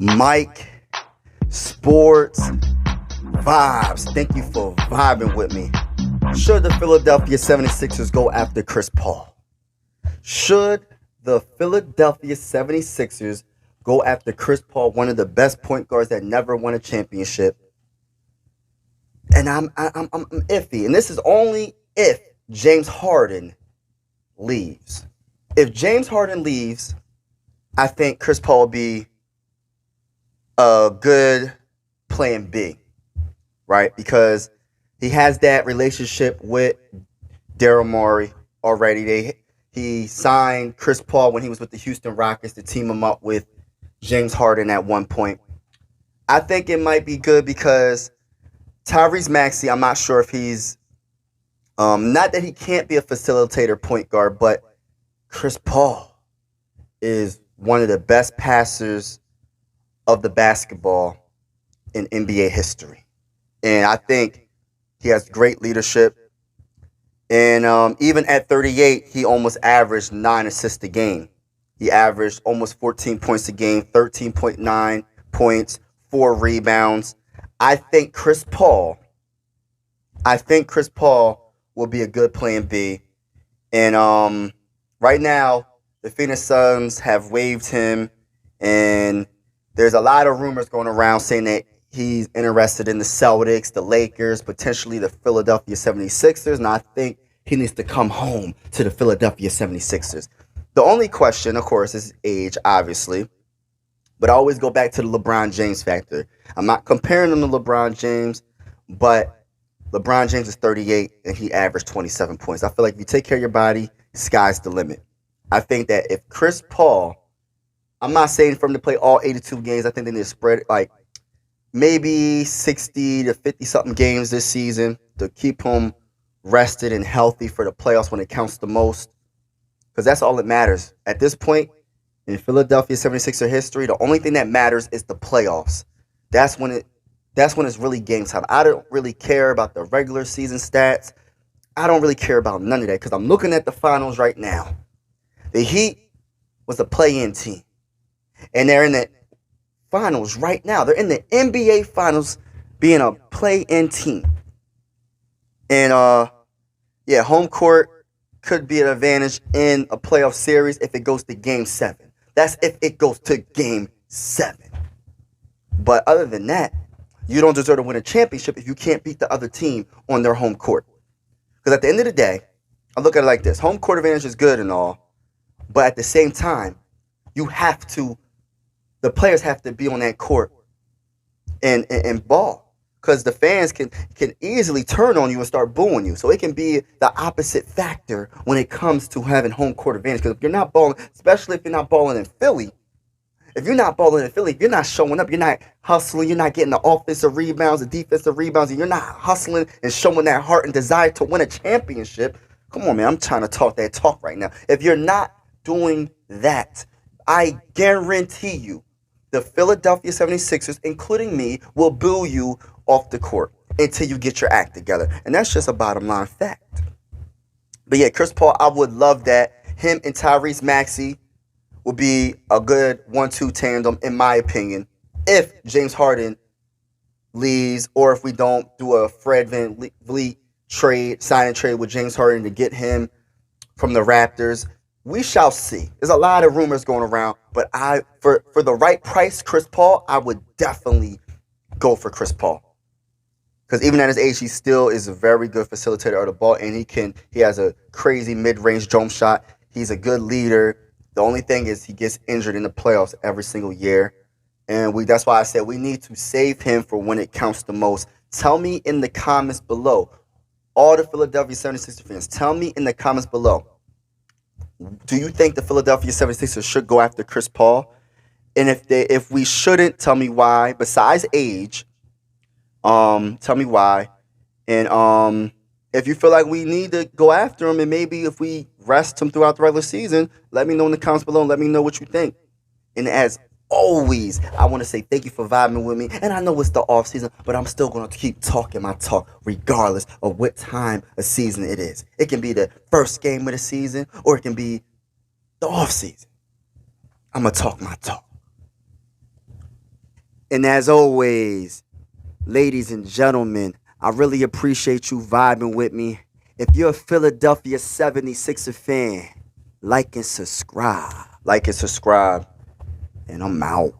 Mike, Sports, Vibes. Thank you for vibing with me. Should the Philadelphia 76ers go after Chris Paul? Should the Philadelphia 76ers go after Chris Paul, one of the best point guards that never won a championship? And I'm iffy. And this is only if James Harden leaves. If James Harden leaves, I think Chris Paul will be a good plan B, right? Because he has that relationship with Daryl Morey already. He signed Chris Paul when he was with the Houston Rockets to team him up with James Harden at one point. I think it might be good because Tyrese Maxey, I'm not sure if he's not that he can't be a facilitator point guard, but Chris Paul is one of the best passers of the basketball in NBA history. And I think he has great leadership. And even at 38, he almost averaged 9 assists a game. He averaged almost 14 points a game, 13.9 points, 4 rebounds. I think Chris Paul will be a good plan B. And right now, the Phoenix Suns have waived him, and there's a lot of rumors going around saying that he's interested in the Celtics, the Lakers, potentially the Philadelphia 76ers, and I think he needs to come home to the Philadelphia 76ers. The only question, of course, is age, obviously, but I always go back to the LeBron James factor. I'm not comparing him to LeBron James, but LeBron James is 38, and he averaged 27 points. I feel like if you take care of your body, sky's the limit. I think that if Chris Paul, I'm not saying for him to play all 82 games. I think they need to spread it like maybe 60 to 50-something games this season to keep him rested and healthy for the playoffs when it counts the most. Because that's all that matters. At this point in Philadelphia 76er history, the only thing that matters is the playoffs. That's when it's really game time. I don't really care about the regular season stats. I don't really care about none of that because I'm looking at the finals right now. The Heat was a play-in team. And they're in the finals right now. They're in the NBA finals being a play-in team. And, home court could be an advantage in a playoff series if it goes to Game 7. That's if it goes to Game 7. But other than that, you don't deserve to win a championship if you can't beat the other team on their home court. Because at the end of the day, I look at it like this. Home court advantage is good and all. But at the same time, the players have to be on that court and ball. Because the fans can easily turn on you and start booing you. So it can be the opposite factor when it comes to having home court advantage. Because if you're not balling, especially if you're not balling in Philly, if you're not showing up, you're not hustling, you're not getting the offensive rebounds, the defensive rebounds, and you're not hustling and showing that heart and desire to win a championship. Come on, man, I'm trying to talk that talk right now. If you're not doing that, I guarantee you, the Philadelphia 76ers, including me, will boo you off the court until you get your act together. And that's just a bottom line fact. But yeah, Chris Paul, I would love that. Him and Tyrese Maxey will be a good 1-2 tandem, in my opinion, if James Harden leaves or if we don't do a Fred VanVleet sign and trade with James Harden to get him from the Raptors. We shall see. There's a lot of rumors going around, but for the right price, Chris Paul, I would definitely go for Chris Paul. Because even at his age, he still is a very good facilitator of the ball, and he has a crazy mid-range jump shot. He's a good leader. The only thing is he gets injured in the playoffs every single year. And that's why I said we need to save him for when it counts the most. Tell me in the comments below, all the Philadelphia 76ers fans, tell me in the comments below, do you think the Philadelphia 76ers should go after Chris Paul? And if we shouldn't, tell me why. Besides age, tell me why. And if you feel like we need to go after him, and maybe if we rest him throughout the regular season, let me know in the comments below and let me know what you think. And as always, I want to say thank you for vibing with me. And I know it's the off season, but I'm still going to keep talking my talk regardless of what time of season it is. It can be the first game of the season, or it can be the off season. I'm going to talk my talk. And as always, ladies and gentlemen, I really appreciate you vibing with me. If you're a Philadelphia 76er fan, like and subscribe. Like and subscribe. And I'm out.